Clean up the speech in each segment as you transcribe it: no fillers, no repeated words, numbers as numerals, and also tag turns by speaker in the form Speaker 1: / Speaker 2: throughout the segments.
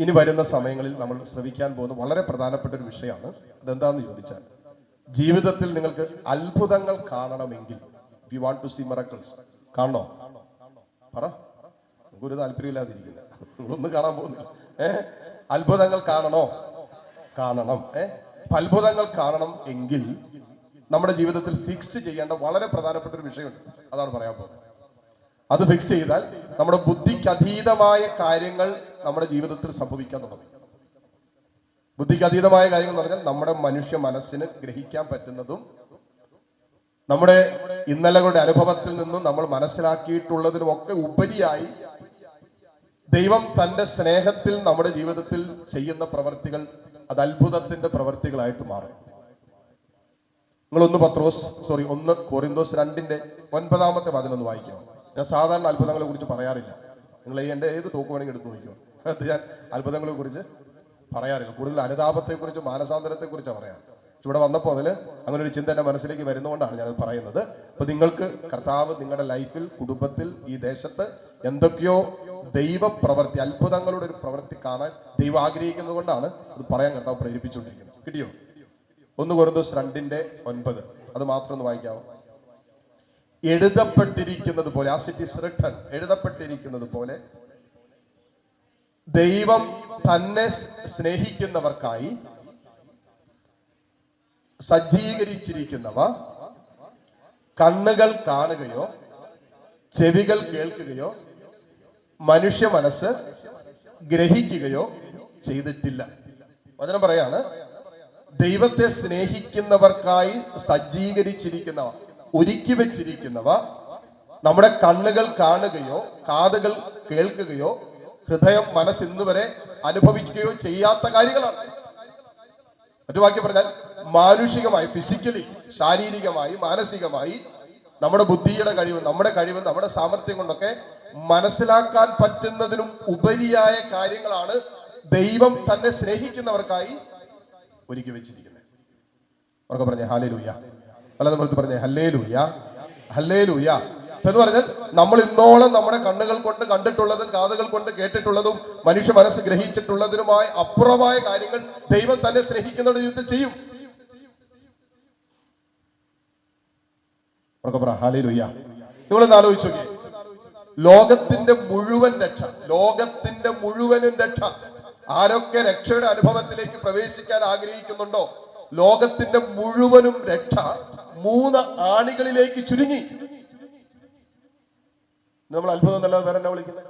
Speaker 1: ഇനി വരുന്ന സമയങ്ങളിൽ നമ്മൾ ശ്രവിക്കാൻ പോകുന്ന വളരെ പ്രധാനപ്പെട്ട ഒരു വിഷയമാണ്. അതെന്താന്ന് ചോദിച്ചാൽ, ജീവിതത്തിൽ നിങ്ങൾക്ക് അത്ഭുതങ്ങൾ കാണണമെങ്കിൽ, if you want to see miracles, കാണണോ? പറ, നമുക്കൊരു താല്പര്യമില്ലാതിരിക്കുന്നത്, നിങ്ങളൊന്നും കാണാൻ പോകുന്നില്ല. അത്ഭുതങ്ങൾ കാണണോ? കാണണം. അത്ഭുതങ്ങൾ കാണണം എങ്കിൽ നമ്മുടെ ജീവിതത്തിൽ ഫിക്സ് ചെയ്യേണ്ട വളരെ പ്രധാനപ്പെട്ട ഒരു വിഷയമുണ്ട്. അതാണ് പറയാൻ പോകുന്നത്. അത് ഫിക്സ് ചെയ്താൽ നമ്മുടെ ബുദ്ധിക്ക് അതീതമായ കാര്യങ്ങൾ നമ്മുടെ ജീവിതത്തിൽ സംഭവിക്കാൻ തുടങ്ങും. ബുദ്ധിക്ക് അതീതമായ കാര്യങ്ങൾ എന്ന് പറഞ്ഞാൽ നമ്മുടെ മനുഷ്യ മനസ്സിന് ഗ്രഹിക്കാൻ പറ്റുന്നതും നമ്മുടെ ഇന്നലകളുടെ അനുഭവത്തിൽ നിന്നും നമ്മൾ മനസ്സിലാക്കിയിട്ടുള്ളതിനും ഒക്കെ ഉപരിയായി ദൈവം തന്റെ സ്നേഹത്തിൽ നമ്മുടെ ജീവിതത്തിൽ ചെയ്യുന്ന പ്രവർത്തികൾ അത് അത്ഭുതത്തിന്റെ പ്രവർത്തികളായിട്ട് മാറും. നിങ്ങൾ 1 കൊറിന്തോസ് 2:9 വായിക്കാം. ഞാൻ സാധാരണ അത്ഭുതങ്ങളെ കുറിച്ച് പറയാറില്ല. നിങ്ങൾ എൻ്റെ ഏത് ടോക്ക് വേണമെങ്കിൽ എടുത്ത് നോക്കിയോ, അത് ഞാൻ അത്ഭുതങ്ങളെ കുറിച്ച് പറയാറില്ല. കൂടുതൽ അനുതാപത്തെ കുറിച്ച് മാനസാന്തരത്തെ കുറിച്ചാണ് പറയാറ്. ഇവിടെ വന്നപ്പോൾ അതിൽ അങ്ങനെ ഒരു ചിന്ത എൻ്റെ മനസ്സിലേക്ക് വരുന്നതുകൊണ്ടാണ് ഞാനത് പറയുന്നത്. അപ്പൊ നിങ്ങൾക്ക് കർത്താവ് നിങ്ങളുടെ ലൈഫിൽ, കുടുംബത്തിൽ, ഈ ദേശത്ത് എന്തൊക്കെയോ ദൈവ പ്രവൃത്തി, അത്ഭുതങ്ങളുടെ ഒരു പ്രവൃത്തി കാണാൻ ദൈവം ആഗ്രഹിക്കുന്നത് കൊണ്ടാണ് അത് പറയാൻ കർത്താവ് പ്രേരിപ്പിച്ചുകൊണ്ടിരിക്കുന്നത്. കിട്ടിയോ? 1 കൊരിന്തോസ് 2:9 അത് മാത്രം ഒന്ന് വായിക്കാമോ? എഴുതപ്പെട്ടിരിക്കുന്നത് പോലെ, ആസ് ഇറ്റ് ഈസ് റിട്ടൺ, എഴുതപ്പെട്ടിരിക്കുന്നത് പോലെ ദൈവം തന്നെ സ്നേഹിക്കുന്നവർക്കായി സജ്ജീകരിച്ചിരിക്കുന്നവ കണ്ണുകൾ കാണുകയോ ചെവികൾ കേൾക്കുകയോ മനുഷ്യ മനസ്സ് ഗ്രഹിക്കുകയോ ചെയ്തിട്ടില്ല. വചനം പറയാണ്, ദൈവത്തെ സ്നേഹിക്കുന്നവർക്കായി സജ്ജീകരിച്ചിരിക്കുന്നവ, ഒരുക്കി വെച്ചിരിക്കുന്നവ നമ്മുടെ കണ്ണുകൾ കാണുകയോ കാതുകൾ കേൾക്കുകയോ ഹൃദയം, മനസ്സ് ഇന്നുവരെ അനുഭവിക്കുകയോ ചെയ്യാത്ത കാര്യങ്ങളാണ്. മറ്റു വാക്യം പറഞ്ഞാൽ, മാനുഷികമായി, ഫിസിക്കലി, ശാരീരികമായി, മാനസികമായി നമ്മുടെ ബുദ്ധിയുടെ കഴിവ്, നമ്മുടെ സാമർത്ഥ്യം കൊണ്ടൊക്കെ മനസ്സിലാക്കാൻ പറ്റുന്നതിനും ഉപരിയായ കാര്യങ്ങളാണ് ദൈവം തന്നെ സ്നേഹിക്കുന്നവർക്കായി ഒരുക്കി വെച്ചിരിക്കുന്നത്. അവർക്ക് പറഞ്ഞേ ഹല്ലേലൂയ. അല്ല, നമ്മൾ പറഞ്ഞേ ഹല്ലേലൂയ, ഹല്ലേലൂയ എന്ന് പറഞ്ഞാൽ, നമ്മൾ ഇന്നോളം നമ്മുടെ കണ്ണുകൾ കൊണ്ട് കണ്ടിട്ടുള്ളതും കാതുകൾ കൊണ്ട് കേട്ടിട്ടുള്ളതും മനുഷ്യ മനസ്സ് ഗ്രഹിച്ചിട്ടുള്ളതിനുമായി അപ്പുറമായ കാര്യങ്ങൾ ദൈവം തന്നെ സ്നേഹിക്കുന്നവരുടെ ജീവിതത്തിൽ ചെയ്യും. ഹല്ലേലൂയ. നിങ്ങളൊന്ന് ആലോചിച്ചു നോക്കിയേ, ലോകത്തിന്റെ മുഴുവനും രക്ഷ ആരൊക്കെ രക്ഷയുടെ അനുഭവത്തിലേക്ക് പ്രവേശിക്കാൻ ആഗ്രഹിക്കുന്നുണ്ടോ, ലോകത്തിന്റെ മുഴുവനും രക്ഷ 3 ആണികളിലേക്ക് ചുരുങ്ങി. നമ്മൾ അത്ഭുതം എന്നല്ലാതെ വേറെ എന്നാ വിളിക്കുന്നത്?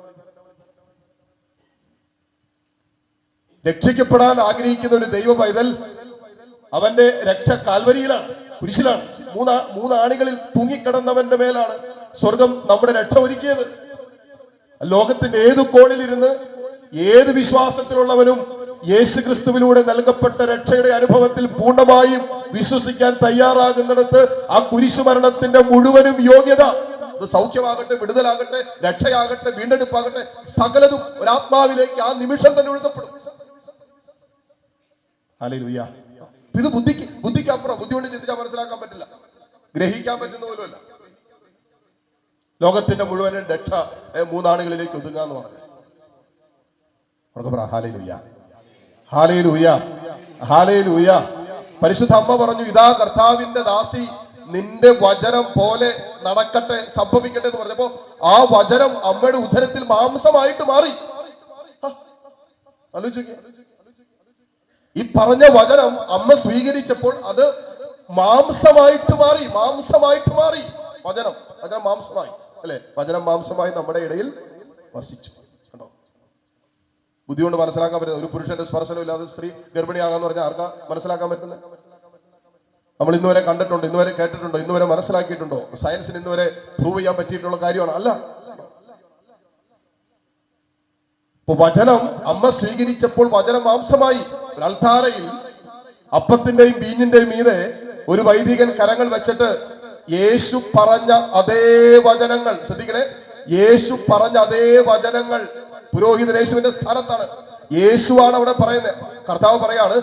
Speaker 1: രക്ഷിക്കപ്പെടാൻ ആഗ്രഹിക്കുന്ന ഒരു ദൈവ പൈതൽ, അവന്റെ രക്ഷ കാൽവരിയിലാണ്, കുരിശിലാണ്. 3 ആണികളിൽ തൂങ്ങിക്കിടന്നവന്റെ മേലാണ് സ്വർഗം നമ്മുടെ രക്ഷ ഒരുക്കിയത്. ലോകത്തിന്റെ ഏത് കോണിലിരുന്ന് ഏത് വിശ്വാസത്തിലുള്ളവനും യേശു ക്രിസ്തുവിലൂടെ നൽകപ്പെട്ട രക്ഷയുടെ അനുഭവത്തിൽ പൂർണ്ണമായും വിശ്വസിക്കാൻ തയ്യാറാകുന്നിടത്ത് ആ കുരിശുമരണത്തിന്റെ മുഴുവനും യോഗ്യത, അത് സൗഖ്യമാകട്ടെ, വിടുതലാകട്ടെ, രക്ഷയാകട്ടെ, വീണ്ടെടുപ്പാകട്ടെ, സകലതും ഒരാത്മാവിലേക്ക് ആ നിമിഷം തന്നെ ഒഴുകപ്പെടും. ഹല്ലേലൂയ. ഇത് ബുദ്ധിക്ക് അപ്പുറം, ബുദ്ധി കൊണ്ട് ചിന്തിച്ചാൽ മനസ്സിലാക്കാൻ പറ്റില്ല, ഗ്രഹിക്കാൻ പറ്റുന്ന പോലുമല്ല. ലോകത്തിന്റെ മുഴുവനും രക്ഷ 3 ആണികളിലേക്ക് ഒതുങ്ങാന്ന് പറഞ്ഞു. Hallelujah, hallelujah, hallelujah. പരിശുദ്ധ അമ്മ പറഞ്ഞു, ഇതാ കർത്താവിന്റെ ദാസി, നിന്റെ വചനം പോലെ നടക്കട്ടെ, സംഭവിക്കട്ടെ എന്ന് പറഞ്ഞപ്പോ ആ വചനം അമ്മയുടെ ഉദരത്തിൽ മാംസമായിട്ട് മാറി. ആലോചിക്കുക, ഈ പറഞ്ഞ വചനം അമ്മ സ്വീകരിച്ചപ്പോൾ അത് മാംസമായിട്ട് മാറി. വചനം മാംസമായി, അല്ലെ? വചനം മാംസമായി നമ്മുടെ ഇടയിൽ വസിച്ചു. കണ്ടോ? ബുദ്ധി കൊണ്ട് മനസ്സിലാക്കാൻ പറ്റുന്നത്, ഒരു പുരുഷന്റെ സ്പർശനം ഇല്ലാതെ സ്ത്രീ ഗർഭിണിയാകാന്ന് പറഞ്ഞാൽ ആർക്കാ മനസ്സിലാക്കാൻ പറ്റുന്നത്? നമ്മൾ ഇന്നുവരെ കണ്ടിട്ടുണ്ടോ, ഇന്നുവരെ കേട്ടിട്ടുണ്ടോ, ഇന്നുവരെ മനസ്സിലാക്കിയിട്ടുണ്ടോ? സയൻസിന് ഇന്നുവരെ പ്രൂവ് ചെയ്യാൻ പറ്റിയിട്ടുള്ള കാര്യമാണ്? അല്ല. ഇപ്പൊ വചനം അമ്മ സ്വീകരിച്ചപ്പോൾ വചനം മാംസമായി. അൽത്താരയിൽ അപ്പത്തിന്റെയും വീഞ്ഞിന്റെയും മീതെ ഒരു വൈദികൻ കരങ്ങൾ വെച്ചിട്ട് യേശു പറഞ്ഞ അതേ വചനങ്ങൾ, ശ്രദ്ധിക്കണേ, യേശു പറഞ്ഞ അതേ വചനങ്ങൾ, പുരോഹിതൻ യേശുവിന്റെ സ്ഥാനത്താണ്, യേശുവാണ് അവിടെ പറയുന്നത്. കർത്താവ് പറയാണ്,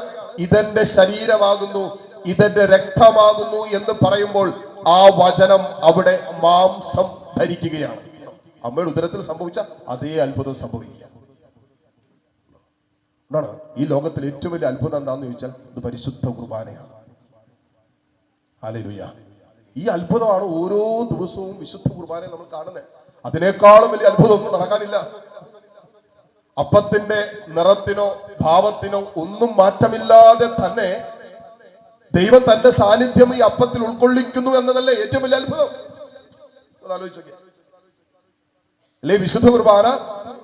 Speaker 1: ഇതെന്റെ ശരീരമാകുന്നു, ഇതെന്റെ രക്തമാകുന്നു എന്ന് പറയുമ്പോൾ ആ വചനം അവിടെ മാംസം ധരിക്കുകയാണ്. അമ്മയുടെ ഉദരത്തിൽ സംഭവിച്ച അതേ അത്ഭുതം സംഭവിക്കുക. എന്താണ് ഈ ലോകത്തിൽ ഏറ്റവും വലിയ അത്ഭുതം എന്താന്ന് ചോദിച്ചാൽ ഇത് പരിശുദ്ധ കുർബാനയാണ്. ഹല്ലേലൂയ. ഈ അത്ഭുതമാണ് ഓരോ ദിവസവും വിശുദ്ധ കുർബാനയിൽ നമ്മൾ കാണുന്നത്. അതിനേക്കാളും വലിയ അത്ഭുതം ഒന്നും നടക്കാനില്ല. അപ്പത്തിന്റെ നിറത്തിനോ ഭാവത്തിനോ ഒന്നും മാറ്റമില്ലാതെ തന്നെ ദൈവം തന്റെ സാന്നിധ്യം ഈ അപ്പത്തിൽ ഉൾക്കൊള്ളിക്കുന്നു എന്നതല്ലേ ഏറ്റവും വലിയ അത്ഭുതം. ആലോചിച്ചോക്കെ അല്ലെ? വിശുദ്ധ കുർബാന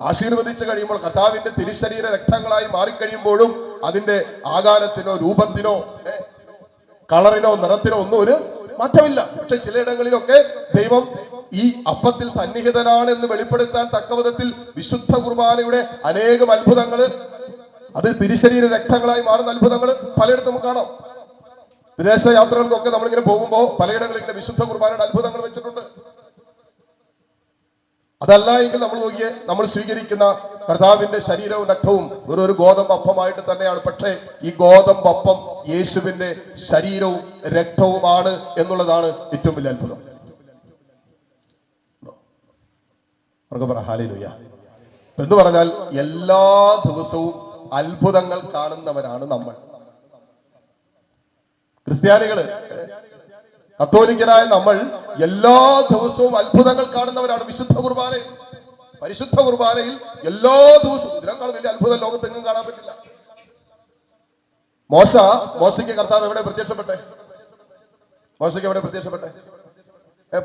Speaker 1: ആശീർവദിച്ചു കഴിയുമ്പോൾ കർത്താവിന്റെ തിരുശരീര രക്തങ്ങളായി മാറിക്കഴിയുമ്പോഴും അതിന്റെ ആകാരത്തിനോ രൂപത്തിനോ കളറിനോ നിറത്തിനോ ഒന്നും ഒരു മാറ്റമില്ല. പക്ഷെ ചിലയിടങ്ങളിലൊക്കെ ദൈവം ഈ അപ്പത്തിൽ സന്നിഹിതനാണ് എന്ന് വെളിപ്പെടുത്താൻ തക്കവിധത്തിൽ വിശുദ്ധ കുർബാനയുടെ അനേകം അത്ഭുതങ്ങള്, അത് തിരുശരീര രക്തങ്ങളായി മാറുന്ന അത്ഭുതങ്ങൾ പലയിടത്തും നമുക്ക് കാണാം. വിദേശ യാത്രകൾക്കൊക്കെ നമ്മളിങ്ങനെ പോകുമ്പോൾ പലയിടങ്ങളിൽ ഇങ്ങനെ വിശുദ്ധ കുർബാനയുടെ അത്ഭുതങ്ങൾ വെച്ചിട്ടുണ്ട്. അതല്ല എങ്കിൽ നമ്മൾ നോക്കിയേ, നമ്മൾ സ്വീകരിക്കുന്ന കർത്താവിന്റെ ശരീരവും രക്തവും ഒരു ഗോതമ്പ് അപ്പമായിട്ട് തന്നെയാണ്. പക്ഷേ ഈ ഗോതമ്പ് അപ്പം യേശുവിന്റെ ശരീരവും രക്തവുമാണ് എന്നുള്ളതാണ് ഏറ്റവും വലിയ അത്ഭുതം. ഹല്ലേലൂയ. എന്ന് പറഞ്ഞാൽ എല്ലാ ദിവസവും അത്ഭുതങ്ങൾ കാണുന്നവരാണ് നമ്മൾ ക്രിസ്ത്യാനികള്. കത്തോലിക്കരായ നമ്മൾ എല്ലാ ദിവസവും അത്ഭുതങ്ങൾ കാണുന്നവരാണ്. വിശുദ്ധ കുർബാനയിൽ, പരിശുദ്ധ കുർബാനയിൽ എല്ലാ ദിവസവും ഇതിനേക്കാൾ വലിയ അത്ഭുതം ലോകത്തെങ്ങും കാണാൻ പറ്റില്ല. മോശയ്ക്ക് കർത്താവ് എവിടെ പ്രത്യക്ഷപ്പെട്ടെ? മോശയ്ക്ക് എവിടെ പ്രത്യക്ഷപ്പെട്ടെ?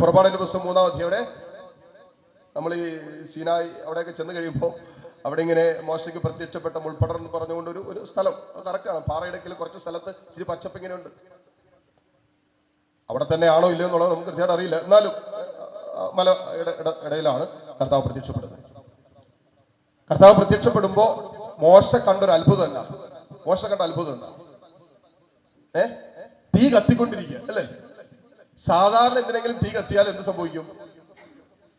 Speaker 1: പുറപ്പാടിന്റെ പുസ്തകം 3-ാം അധ്യായം നമ്മൾ ഈ സീനായി അവിടെയൊക്കെ ചെന്ന് കഴിയുമ്പോൾ അവിടെ ഇങ്ങനെ മോശയ്ക്ക് പ്രത്യക്ഷപ്പെട്ട മുൾപ്പടർ എന്ന് പറഞ്ഞുകൊണ്ട് ഒരു സ്ഥലം കറക്റ്റാണ്. പാറയിടക്കിൽ കുറച്ച് സ്ഥലത്ത് ഇച്ചിരി പച്ചപ്പ് ഇങ്ങനെ ഉണ്ട്. അവിടെ തന്നെ ആണോ ഇല്ലയോ എന്നുള്ളത് നമുക്ക് കൃത്യമായിട്ട് അറിയില്ല. എന്നാലും മല ഇടയിലാണ് കർത്താവ് പ്രത്യക്ഷപ്പെടുന്നത്. കർത്താവ് പ്രത്യക്ഷപ്പെടുമ്പോ മോശ കണ്ടൊരു അത്ഭുതമല്ല. മോശ കണ്ട അത്ഭുതം എന്താ? തീ കത്തിക്കൊണ്ടിരിക്കുക അല്ലേ? സാധാരണ എന്തിനെങ്കിലും തീ കത്തിയാൽ എന്ത് സംഭവിക്കും?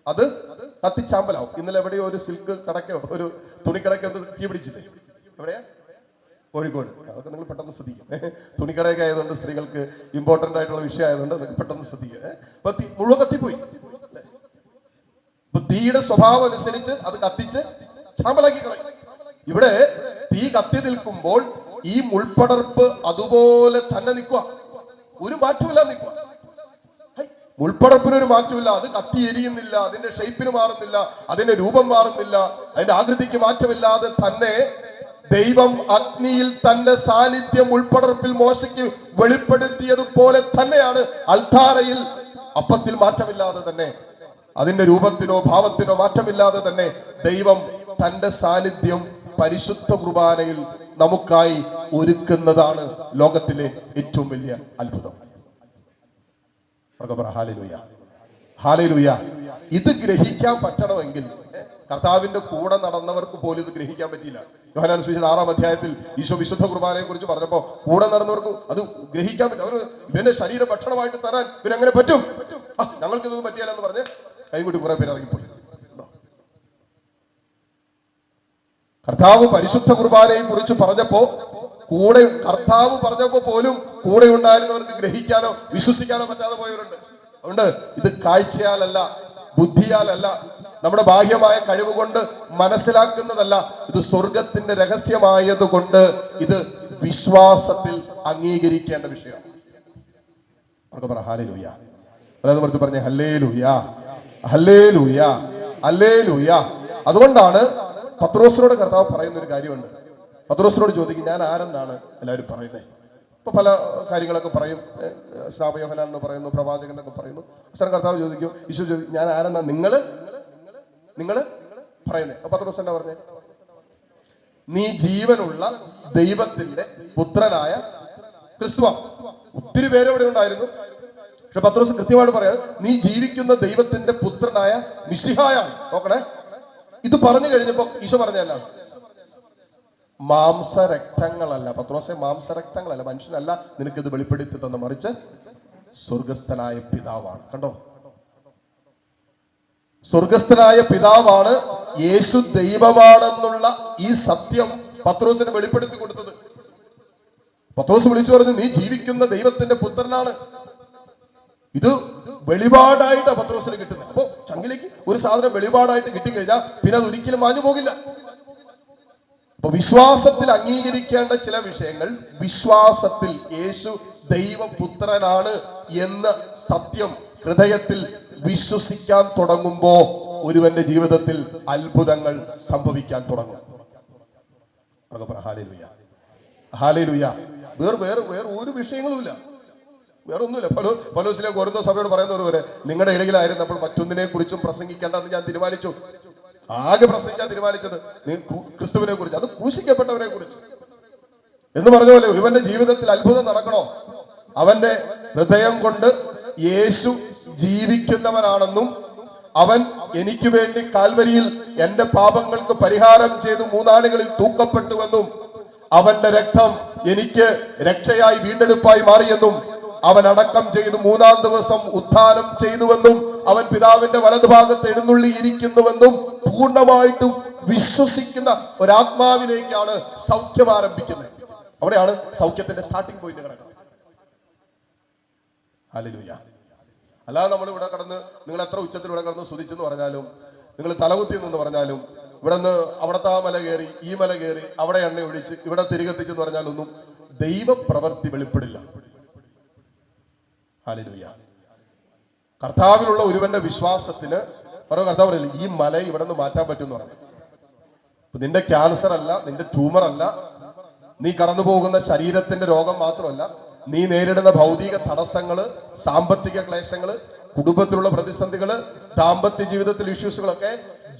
Speaker 1: അത് കത്തിച്ചാമ്പലാവും. ഇന്നലെ എവിടെയോ ഒരു സിൽക്ക് കടക്കോ ഒരു തുണിക്കടക്കോ തീ പിടിച്ചില്ലേ? എവിടെയാ? കോഴിക്കോട്. അതൊക്കെ നിങ്ങൾ പെട്ടെന്ന് ശ്രദ്ധിക്കും. തുണിക്കടയൊക്കെ ആയതുകൊണ്ട് സ്ത്രീകൾക്ക് ഇമ്പോർട്ടന്റ് ആയിട്ടുള്ള വിഷയം ആയതുകൊണ്ട് അതൊക്കെ പെട്ടെന്ന് ശ്രദ്ധിക്കുക. അപ്പൊ മുഴുവൻ കത്തിപ്പോയി. അപ്പൊ തീയുടെ സ്വഭാവം അനുസരിച്ച് അത് കത്തിച്ച് ചാമ്പലാക്കി കളയും. ഇവിടെ തീ കത്തി നിൽക്കുമ്പോൾ ഈ മുൾപ്പടർപ്പ് അതുപോലെ തന്നെ നിൽക്കുക, ഒരു മാറ്റമില്ല നിൽക്കുക. മുൾപ്പടർപ്പിനൊരു മാറ്റമില്ല. അത് കത്തി എരിയുന്നില്ല, അതിന്റെ ഷേപ്പിന് മാറുന്നില്ല, അതിന്റെ രൂപം മാറുന്നില്ല, അതിന്റെ ആകൃതിക്ക് മാറ്റമില്ലാതെ തന്നെ ദൈവം അഗ്നിയിൽ തന്റെ സാന്നിധ്യം ഉൾപ്പടർപ്പിൽ മോശയ്ക്ക് വെളിപ്പെടുത്തിയതുപോലെ തന്നെയാണ് അൽത്താരയിൽ അപ്പത്തിൽ മാറ്റമില്ലാതെ തന്നെ, അതിന്റെ രൂപത്തിനോ ഭാവത്തിനോ മാറ്റമില്ലാതെ തന്നെ ദൈവം തന്റെ സാന്നിധ്യം പരിശുദ്ധ കുർബാനയിൽ നമുക്കായി ഒരുക്കുന്നതാണ് ലോകത്തിലെ ഏറ്റവും വലിയ അത്ഭുതം. Hallelujah, hallelujah. ഇത് ഗ്രഹിക്കാൻ പറ്റണമെങ്കിൽ കർത്താവിന്റെ കൂടെ നടന്നവർക്ക് പോലും ഇത് ഗ്രഹിക്കാൻ പറ്റിയില്ല. യോഹന്നാൻ സുവിശേഷം 6-ാം അധ്യായത്തിൽ ഈശോ വിശുദ്ധ കുർബാനയെ കുറിച്ച് പറഞ്ഞപ്പോ കൂടെ നടന്നവർക്ക് അത് ഗ്രഹിക്കാൻ പറ്റും. അവർ ഇവന്റെ ശരീരം ഭക്ഷണമായിട്ട് തരാൻ ഇവരെങ്ങനെ പറ്റും? ഞങ്ങൾക്ക് ഇതൊന്നും പറ്റിയാലെന്ന് പറഞ്ഞ് കൈകൂട്ടി കുറെ പേര് ഇറങ്ങിപ്പോയി. കർത്താവ് പരിശുദ്ധ കുർബാനയെ കുറിച്ച് പറഞ്ഞപ്പോ കർത്താവ് പറഞ്ഞപ്പോ പോലും കൂടെ ഉണ്ടായിരുന്നവർക്ക് ഗ്രഹിക്കാനോ വിശ്വസിക്കാനോ പറ്റാതെ പോയവരുണ്ട്. അതുകൊണ്ട് ഇത് കാഴ്ചയാലല്ല, ബുദ്ധിയാലല്ല, നമ്മുടെ ബാഹ്യമായ കഴിവ് കൊണ്ട് മനസ്സിലാക്കുന്നതല്ല. ഇത് സ്വർഗത്തിന്റെ രഹസ്യമായതുകൊണ്ട് ഇത് വിശ്വാസത്തിൽ അംഗീകരിക്കേണ്ട വിഷയമാണ്. ഹല്ലേലൂയ. പറഞ്ഞേ ഹല്ലേലൂയ, ഹല്ലേലൂയ, ഹല്ലേലൂയ. അതുകൊണ്ടാണ് പത്രോസിനോട് കർത്താവ് പറയുന്ന ഒരു കാര്യമുണ്ട്. പത്രോസിനോട് ചോദിക്കും, ഞാൻ ആരെന്നാണ് എല്ലാവരും പറയുന്നത്? ഇപ്പൊ പല കാര്യങ്ങളൊക്കെ പറയും, സ്നാപക യോഹന്നാൻ എന്ന് പറയുന്നു, പ്രവാചകൻ എന്നൊക്കെ പറയുന്നു. അവസാനം കർത്താവ് ചോദിക്കും, ഈശോ ചോദിക്കും, ഞാൻ ആരെന്നാ നിങ്ങള് പറയുന്നത്? അപ്പൊ പത്രോസ് എന്താ പറഞ്ഞേ? നീ ജീവനുള്ള ദൈവത്തിന്റെ പുത്രനായ ക്രിസ്തുവ. ഒത്തിരി പേര് ഇവിടെ ഉണ്ടായിരുന്നു. പക്ഷെ പത്രോസ് കൃത്യമായിട്ട് പറയാണ്, നീ ജീവിക്കുന്ന ദൈവത്തിന്റെ പുത്രനായ മിശിഹായാണ്. നോക്കണേ, ഇത് പറഞ്ഞു കഴിഞ്ഞപ്പോ ഈശോ പറഞ്ഞല്ല, മാംസരക്തങ്ങളല്ല പത്രോസെ, മാംസരക്തങ്ങളല്ല, മനുഷ്യനല്ല നിനക്കിത് വെളിപ്പെടുത്തി തന്ന, മറിച്ച് സ്വർഗസ്ഥനായ പിതാവാണ്. കണ്ടോ, സ്വർഗസ്ഥനായ പിതാവാണ് യേശു ദൈവമാണെന്നുള്ള ഈ സത്യം പത്രോസിന് വെളിപ്പെടുത്തി കൊടുത്തത്. പത്രോസ് വിളിച്ചു പറഞ്ഞു, നീ ജീവിക്കുന്ന ദൈവത്തിന്റെ പുത്രനാണ്. ഇത് വെളിപാടായിട്ടാണ് പത്രോസിന് കിട്ടുന്നത്. അപ്പോ ചങ്കിലേക്ക് ഒരു സാധനം വെളിപാടായിട്ട് കിട്ടിക്കഴിഞ്ഞാൽ പിന്നെ അത് ഒരിക്കലും മാഞ്ഞു പോകില്ല. അപ്പൊ വിശ്വാസത്തിൽ അംഗീകരിക്കേണ്ട ചില വിഷയങ്ങൾ, വിശ്വാസത്തിൽ യേശു ദൈവപുത്രനാണ് എന്ന സത്യം ഹൃദയത്തിൽ വിശ്വസിക്കാൻ തുടങ്ങുമ്പോ ഒരുവന്റെ ജീവിതത്തിൽ അത്ഭുതങ്ങൾ സംഭവിക്കാൻ തുടങ്ങും. Hallelujah, hallelujah. വേറെ ഒരു വിഷയങ്ങളുമില്ല, വേറെ ഒന്നുമില്ല. പൗലോസിലെ കൊരിന്ത്യർ സഭയോട് പറയുന്നവരെ, നിങ്ങളുടെ ഇടയിലായിരുന്നപ്പോൾ മറ്റൊന്നിനെ കുറിച്ചും പ്രസംഗിക്കേണ്ടെന്ന് ഞാൻ തീരുമാനിച്ചു. ആകെ പ്രസംഗിക്കാൻ തീരുമാനിച്ചത് ക്രിസ്തുവിനെ കുറിച്ച്, അത് ക്രൂശിക്കപ്പെട്ടവനെ കുറിച്ച് എന്ന് പറഞ്ഞ പോലെ ഒരുവന്റെ ജീവിതത്തിൽ അത്ഭുതം നടക്കണോ, അവന്റെ ഹൃദയം കൊണ്ട് യേശു ജീവിക്കുന്നവനാണെന്നും അവൻ എനിക്ക് വേണ്ടി കാൽവരിയിൽ എന്റെ പാപങ്ങൾക്ക് പരിഹാരം ചെയ്തു മൂന്നാണികളിൽ തൂക്കപ്പെട്ടുവെന്നും അവന്റെ രക്തം എനിക്ക് രക്ഷയായി വീണ്ടെടുപ്പായി മാറിയെന്നും അവൻ അടക്കം ചെയ്തു മൂന്നാം ദിവസം ഉത്ഥാനം ചെയ്തുവെന്നും അവൻ പിതാവിന്റെ വലതുഭാഗത്ത് എഴുന്നള്ളിയിരിക്കുന്നുവെന്നും പൂർണ്ണമായിട്ടും വിശ്വസിക്കുന്ന ഒരാത്മാവിലേക്കാണ് സൗഖ്യം ആരംഭിക്കുന്നത്. അവിടെയാണ് സൗഖ്യത്തിന്റെ സ്റ്റാർട്ടിംഗ് പോയിന്റ് കിടക്കുന്നത്. ഹല്ലേലൂയ. അല്ലാതെ നമ്മൾ ഇവിടെ കടന്ന്, നിങ്ങൾ എത്ര ഉച്ചത്തിൽ ഇവിടെ കടന്ന് സ്തുതിച്ചെന്ന് പറഞ്ഞാലും, നിങ്ങൾ തലകുത്തി എന്ന് പറഞ്ഞാലും, ഇവിടെ നിന്ന് അവിടത്തെ ആ മല കയറി ഈ മല കയറി അവിടെ എണ്ണ ഒഴിച്ച് ഇവിടെ തിരികെത്തിച്ചെന്ന് പറഞ്ഞാലൊന്നും ദൈവപ്രവൃത്തി വെളിപ്പെടില്ല. ഹല്ലേലൂയ. കർത്താവിലുള്ള ഒരുവന്റെ വിശ്വാസത്തിന് ഓരോ കർത്താവ് പറയില്ല, ഈ മല ഇവിടെ നിന്ന് മാറ്റാൻ പറ്റുമെന്ന് പറഞ്ഞു. നിന്റെ ക്യാൻസർ അല്ല, നിന്റെ ട്യൂമർ അല്ല, നീ കടന്നു പോകുന്ന ശരീരത്തിന്റെ രോഗം മാത്രമല്ല, നീ നേരിടുന്ന ഭൗതിക തടസ്സങ്ങള്, സാമ്പത്തിക ക്ലേശങ്ങള്, കുടുംബത്തിലുള്ള പ്രതിസന്ധികള്, ദാമ്പത്യ ജീവിതത്തിൽ ഇഷ്യൂസുകളൊക്കെ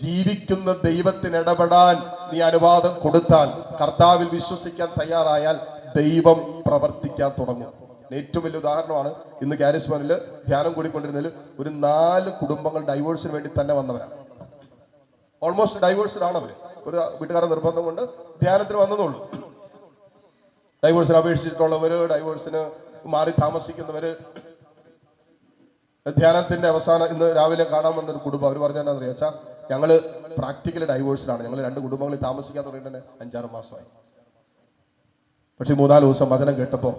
Speaker 1: ജീവിക്കുന്ന ദൈവത്തിന് ഇടപെടാൻ നീ അനുവാദം കൊടുത്താൽ, കർത്താവിൽ വിശ്വസിക്കാൻ തയ്യാറായാൽ ദൈവം പ്രവർത്തിക്കാൻ തുടങ്ങും. ഏറ്റവും വലിയ ഉദാഹരണമാണ് ഇന്ന് കാരിസ്മോനിൽ ധ്യാനം കൂടിക്കൊണ്ടിരുന്നതിൽ ഒരു 4 കുടുംബങ്ങൾ ഡൈവോഴ്സിന് വേണ്ടി തന്നെ വന്നവരാണ്. ഓൾമോസ്റ്റ് ഡൈവോഴ്സിനാണ് അവര്. ഒരു വീട്ടുകാരുടെ നിർബന്ധം കൊണ്ട് ധ്യാനത്തിന് വന്നതുള്ളൂ. ഡൈവോഴ്സിന് അപേക്ഷിച്ചിട്ടുള്ളവര്, ഡൈവോഴ്സിന് മാറി താമസിക്കുന്നവര്. ധ്യാനത്തിന്റെ അവസാനം ഇന്ന് രാവിലെ കാണാൻ വന്നൊരു കുടുംബം, അവർ പറഞ്ഞാൽ എന്താ അറിയാ, ഞങ്ങള് പ്രാക്ടിക്കലി ഡൈവോഴ്സിലാണ്, ഞങ്ങൾ 2 കുടുംബങ്ങളിൽ താമസിക്കാൻ തുടങ്ങിയിട്ട് തന്നെ 5-6 മാസമായി. പക്ഷെ 3-4 ദിവസം വചനം കേട്ടപ്പോ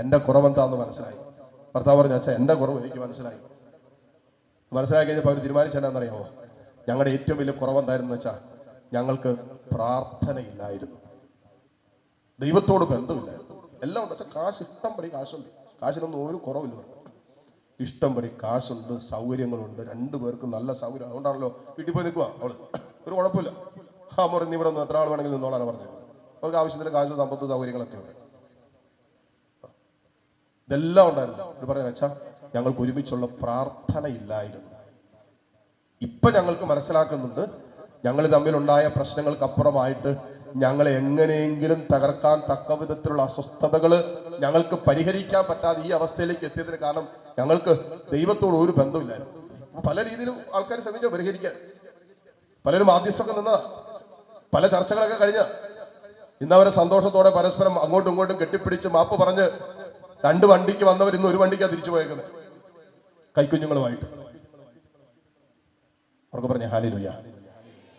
Speaker 1: എന്റെ കുറവെന്താന്ന് മനസ്സിലായി. ഭർത്താവ് പറഞ്ഞു, അച്ഛാ എന്റെ കുറവ് എനിക്ക് മനസ്സിലായി കഴിഞ്ഞപ്പോൾ അവർ തീരുമാനിച്ചെന്നറിയാമോ, ഞങ്ങളുടെ ഏറ്റവും വലിയ കുറവെന്തായിരുന്നു വെച്ചാൽ ഞങ്ങൾക്ക് പ്രാർത്ഥനയില്ലായിരുന്നു, ദൈവത്തോട് ബന്ധമില്ലായിരുന്നു. എല്ലാം ഉണ്ട്, പക്ഷെ കാശ് ഇഷ്ടം പടി കാശുണ്ട്, കാശിനൊന്നും ഒരു കുറവില്ല. ഇഷ്ടം പടി കാശുണ്ട്, സൗകര്യങ്ങളുണ്ട്, 2 പേർക്കും നല്ല സൗകര്യം. അതുകൊണ്ടാണല്ലോ വീട്ടിൽ പോയി നിൽക്കുക അവള്, ഒരു കുഴപ്പമില്ല. ആ മുറിഞ്ഞ് ഇവിടെ നിന്ന് എത്ര ആൾ വേണമെങ്കിൽ നിന്നോളാണ് പറഞ്ഞത്. അവർക്ക് ആവശ്യത്തിന് കാശ്, സമ്പത്ത്, സൗകര്യങ്ങളൊക്കെ ഉണ്ട്, ഇതെല്ലാം ഉണ്ടായിരുന്നു. ഇത് പറഞ്ഞ വെച്ചാ ഞങ്ങൾക്ക് ഒരുമിച്ചുള്ള പ്രാർത്ഥന ഇല്ലായിരുന്നു. ഇപ്പൊ ഞങ്ങൾക്ക് മനസ്സിലാക്കുന്നുണ്ട്, ഞങ്ങൾ തമ്മിലുണ്ടായ പ്രശ്നങ്ങൾക്കപ്പുറമായിട്ട് ഞങ്ങളെ എങ്ങനെയെങ്കിലും തകർക്കാൻ തക്ക വിധത്തിലുള്ള അസ്വസ്ഥതകള് ഞങ്ങൾക്ക് പരിഹരിക്കാൻ പറ്റാതെ ഈ അവസ്ഥയിലേക്ക് എത്തിയതിന് കാരണം ഞങ്ങൾക്ക് ദൈവത്തോട് ഒരു ബന്ധമില്ലായിരുന്നു. പല രീതിയിലും ആൾക്കാർ ശ്രമിച്ചു പരിഹരിക്കാൻ, പലരും മാധ്യസ്ഥൊക്കെ നിന്നതാ, പല ചർച്ചകളൊക്കെ കഴിഞ്ഞ ഇന്നവരെ സന്തോഷത്തോടെ പരസ്പരം അങ്ങോട്ടും ഇങ്ങോട്ടും കെട്ടിപ്പിടിച്ച് മാപ്പ് പറഞ്ഞ് 2 വണ്ടിക്ക് വന്നവർ ഇന്ന് 1 വണ്ടിക്കാണ് തിരിച്ചു പോയേക്കുന്നത്, കൈക്കുഞ്ഞുങ്ങളുമായിട്ട്. അവർക്ക് പറഞ്ഞ ഹല്ലേലൂയ,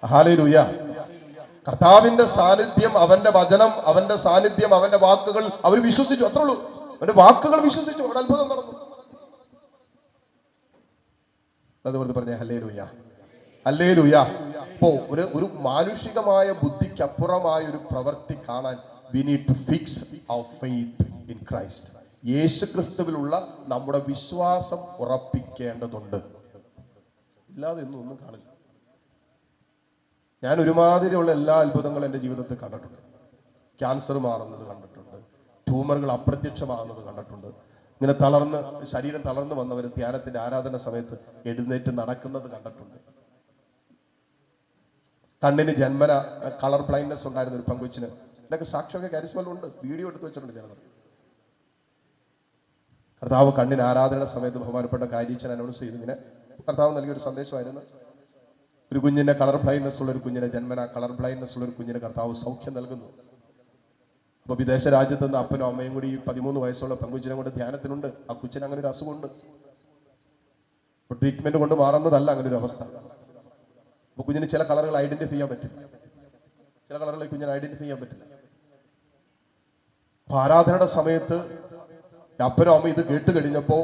Speaker 1: ഹല്ലേലൂയ. കർത്താവിന്റെ സാന്നിധ്യം, അവന്റെ വചനം, അവന്റെ സാന്നിധ്യം, അവന്റെ വാക്കുകൾ അവർ വിശ്വസിച്ചു, അത്രേ ഉള്ളൂ. അവന്റെ വാക്കുകൾ വിശ്വസിച്ചു, അവിടെ അത്ഭുതം നടന്നു. അതുപോലെ പറഞ്ഞ ഹല്ലേലൂയ, ഹല്ലേലൂയ. ഇപ്പോ ഒരു മാനുഷികമായ ബുദ്ധിക്ക് അപ്പുറമായ ഒരു പ്രവൃത്തി കാണാൻ we need to fix our faith in Christ. യേശു ക്രിസ്തുവിലുള്ള നമ്മുടെ വിശ്വാസം ഉറപ്പിക്കേണ്ടതുണ്ട്. ഇല്ലാതെ ഒന്നും കാണില്ല. ഞാൻ ഒരുമാതിരിയുള്ള എല്ലാ അത്ഭുതങ്ങളും എൻ്റെ ജീവിതത്തിൽ കണ്ടിട്ടുണ്ട്. ക്യാൻസർ മാറുന്നത് കണ്ടിട്ടുണ്ട്, ട്യൂമറുകൾ അപ്രത്യക്ഷമാകുന്നത് കണ്ടിട്ടുണ്ട്, ഇങ്ങനെ ശരീരം തളർന്നു വന്നവർ ധ്യാനത്തിന്റെ ആരാധന സമയത്ത് എഴുന്നേറ്റ് നടക്കുന്നത് കണ്ടിട്ടുണ്ട്. കണ്ണിന് ജന്മന കളർ ബ്ലൈൻഡ്നെസ് ഉണ്ടായിരുന്ന ഒരു പെങ്കൊച്ചിന് ഇതൊക്കെ സാക്ഷ്യമൊക്കെ കാരിസ്മയിലുണ്ട്, വീഡിയോ എടുത്ത് വെച്ചിട്ടുണ്ട് ചിലത്. കർത്താവ് കണ്ണിന് ആരാധന സമയത്ത് ബഹുമാനപ്പെട്ട കാര്യച്ചൻ അനൗൺസ് ചെയ്തു, ഇങ്ങനെ കർത്താവ് നൽകിയ ഒരു സന്ദേശമായിരുന്നു. ഒരു കുഞ്ഞിന്റെ കളർ ബ്ലൈൻഡ്നെസ് ഉള്ള ഒരു കുഞ്ഞിനെ, ജന്മന കളർ ബ്ലൈൻഡ്നെസ് ഉള്ള ഒരു കുഞ്ഞിന് കർത്താവ് സൗഖ്യം നൽകുന്നു. അപ്പൊ വിദേശ രാജ്യത്ത് നിന്ന് അപ്പനും അമ്മയും കൂടി 13 വയസ്സുള്ള പെങ്കുച്ചിനെ കൊണ്ട് ധ്യാനത്തിനുണ്ട്. ആ കൊച്ചിന് അങ്ങനെ ഒരു അസുഖമുണ്ട്. അപ്പൊ ട്രീറ്റ്മെന്റ് കൊണ്ട് മാറുന്നതല്ല അങ്ങനെ ഒരു അവസ്ഥ. അപ്പൊ കുഞ്ഞിന് ചില കളറുകൾ ഐഡന്റിഫൈ ചെയ്യാൻ പറ്റില്ല, ചില കളറുകൾ കുഞ്ഞിനെ ഐഡന്റിഫൈ ചെയ്യാൻ പറ്റില്ല. അപ്പൊ ആരാധനയുടെ സമയത്ത് അപ്പനും അമ്മ ഇത് കേട്ട് കഴിഞ്ഞപ്പോ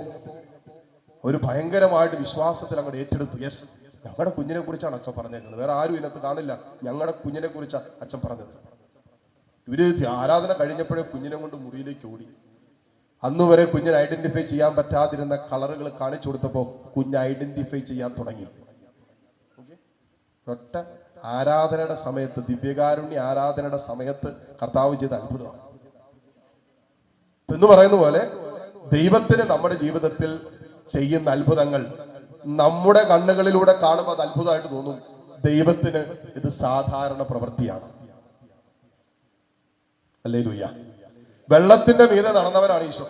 Speaker 1: ഒരു ഭയങ്കരമായിട്ട് വിശ്വാസത്തിൽ അങ്ങോട്ട് ഏറ്റെടുത്തു. യെസ്, ഞങ്ങളുടെ കുഞ്ഞിനെ കുറിച്ചാണ് അച്ഛൻ പറഞ്ഞേക്കുന്നത്, വേറെ ആരും ഇതിനകത്ത് കാണില്ല. ഞങ്ങളുടെ കുഞ്ഞിനെ കുറിച്ചാണ് അച്ഛൻ പറഞ്ഞത്. ഇവര് ആരാധന കഴിഞ്ഞപ്പോഴേ കുഞ്ഞിനെ കൊണ്ട് മുറിയിലേക്ക് ഓടി. അന്ന് വരെ കുഞ്ഞിനെ ഐഡന്റിഫൈ ചെയ്യാൻ പറ്റാതിരുന്ന കളറുകൾ കാണിച്ചു കൊടുത്തപ്പോൾ കുഞ്ഞ് ഐഡന്റിഫൈ ചെയ്യാൻ തുടങ്ങി. ഒറ്റ ആരാധനയുടെ സമയത്ത്, ദിവ്യകാരുണ്യ ആരാധനയുടെ സമയത്ത് കർത്താവ് ചെയ്ത അത്ഭുതമാണ് എന്ന് പറയുന്ന പോലെ ദൈവത്തിന് നമ്മുടെ ജീവിതത്തിൽ ചെയ്യുന്ന അത്ഭുതങ്ങൾ നമ്മുടെ കണ്ണുകളിലൂടെ കാണുമ്പോൾ അത് അത്ഭുതമായിട്ട് തോന്നും. ദൈവത്തിന് ഇത് സാധാരണ പ്രവൃത്തിയാണ്. ഹല്ലേലൂയ. വെള്ളത്തിന്റെ മീതെ നടന്നവനാണ് ഈശോ.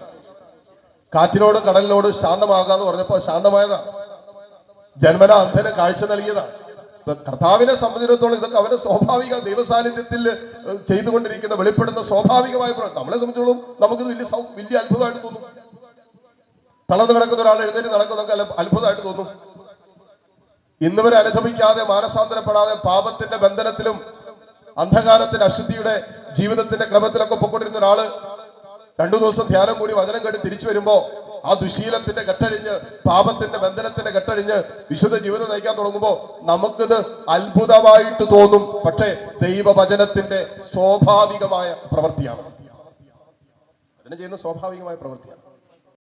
Speaker 1: കാറ്റിനോടും കടലിനോടും ശാന്തമാകാന്ന് പറഞ്ഞപ്പോൾ ശാന്തമായതാണ്. ജന്മന അന്ധന് കാഴ്ച നൽകിയതാണ്. കർത്താവിനെ സംബന്ധിച്ചിടത്തോളം ഇതൊക്കെ അവന്റെ സ്വാഭാവിക ദൈവസാന്നിധ്യത്തിൽ ചെയ്തുകൊണ്ടിരിക്കുന്ന വെളിപ്പെടുന്ന സ്വാഭാവികമായ നമ്മളെ സംബന്ധിച്ചോളം നമുക്കിത് വലിയ അത്ഭുതമായിട്ട് തോന്നും. തളർന്നു കിടക്കുന്ന ഒരാൾ എഴുന്നേറ്റ് നടക്കുന്നതൊക്കെ അത്ഭുതമായിട്ട് തോന്നും. ഇന്ന് വരെ അനുഭവിക്കാതെ മാനസാന്തരപ്പെടാതെ പാപത്തിന്റെ ബന്ധനത്തിലും അന്ധകാരത്തിന്റെ അശുദ്ധിയുടെ ജീവിതത്തിന്റെ ക്രമത്തിലൊക്കെ പൊക്കൊണ്ടിരുന്ന ഒരാള് 2 ദിവസം ധ്യാനം കൂടി വചനം കേട്ട് തിരിച്ചു വരുമ്പോ ആ ദുശീലത്തിന്റെ കെട്ടഴിഞ്ഞ്, പാപത്തിന്റെ ബന്ധനത്തിന്റെ കെട്ടഴിഞ്ഞ് വിശുദ്ധ ജീവിതം നയിക്കാൻ തുടങ്ങുമ്പോ നമുക്കിത് അത്ഭുതമായിട്ട് തോന്നും. പക്ഷേ ദൈവവചനത്തിന്റെ സ്വാഭാവികമായ പ്രവൃത്തിയാണ്. അതിനെ ചെയ്യുന്ന സ്വാഭാവികമായ പ്രവൃത്തിയാണ്.